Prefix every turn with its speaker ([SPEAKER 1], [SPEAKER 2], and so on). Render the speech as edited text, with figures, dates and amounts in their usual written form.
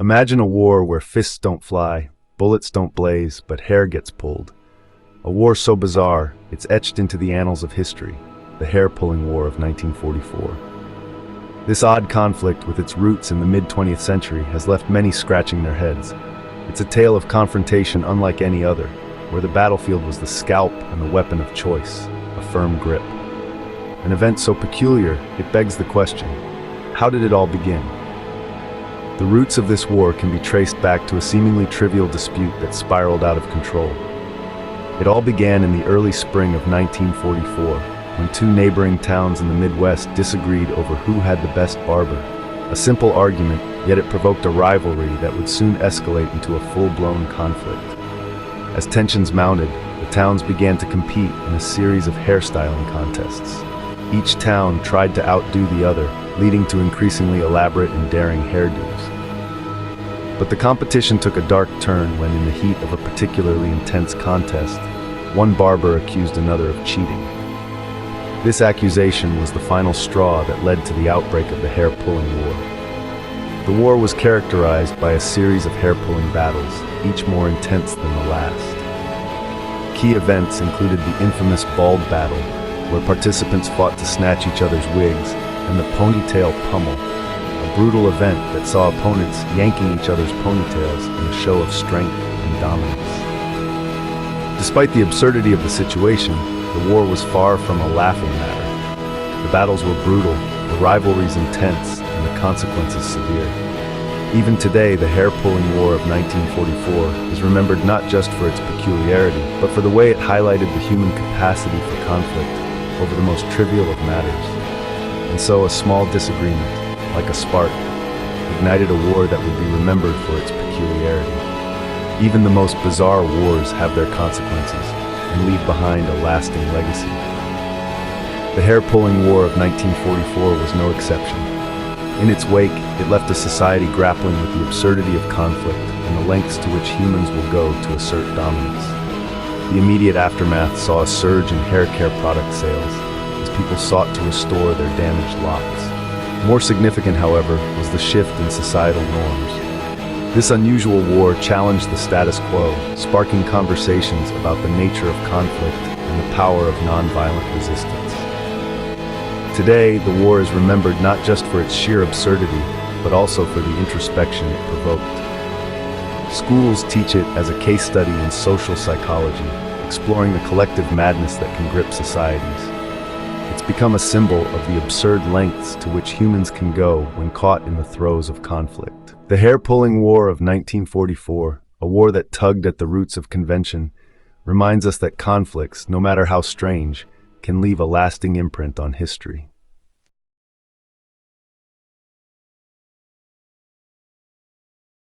[SPEAKER 1] Imagine a war where fists don't fly, bullets don't blaze, but hair gets pulled. A war so bizarre, it's etched into the annals of history, the hair-pulling war of 1944. This odd conflict, with its roots in the mid-20th century, has left many scratching their heads. It's a tale of confrontation unlike any other, where the battlefield was the scalp and the weapon of choice, a firm grip. An event so peculiar, it begs the question, how did it all begin? The roots of this war can be traced back to a seemingly trivial dispute that spiraled out of control. It all began in the early spring of 1944, when two neighboring towns in the Midwest disagreed over who had the best barber. A simple argument, yet it provoked a rivalry that would soon escalate into a full-blown conflict. As tensions mounted, the towns began to compete in a series of hairstyling contests. Each town tried to outdo the other, leading to increasingly elaborate and daring hairdos. But the competition took a dark turn when, in the heat of a particularly intense contest, one barber accused another of cheating. This accusation was the final straw that led to the outbreak of the hair-pulling war. The war was characterized by a series of hair-pulling battles, each more intense than the last. Key events included the infamous bald battle, where participants fought to snatch each other's wigs, and the ponytail pummel, a brutal event that saw opponents yanking each other's ponytails in a show of strength and dominance. Despite the absurdity of the situation, the war was far from a laughing matter. The battles were brutal, the rivalries intense, and the consequences severe. Even today, the hair-pulling war of 1944 is remembered not just for its peculiarity, but for the way it highlighted the human capacity for conflict over the most trivial of matters. And so a small disagreement, like a spark, ignited a war that would be remembered for its peculiarity. Even the most bizarre wars have their consequences and leave behind a lasting legacy. The hair-pulling war of 1944 was no exception. In its wake, it left a society grappling with the absurdity of conflict and the lengths to which humans will go to assert dominance. The immediate aftermath saw a surge in hair care product sales as people sought to restore their damaged locks. More significant, however, was the shift in societal norms. This unusual war challenged the status quo, sparking conversations about the nature of conflict and the power of nonviolent resistance. Today, the war is remembered not just for its sheer absurdity, but also for the introspection it provoked. Schools teach it as a case study in social psychology, exploring the collective madness that can grip societies. It's become a symbol of the absurd lengths to which humans can go when caught in the throes of conflict. The hair-pulling war of 1944, a war that tugged at the roots of convention, reminds us that conflicts, no matter how strange, can leave a lasting imprint on history.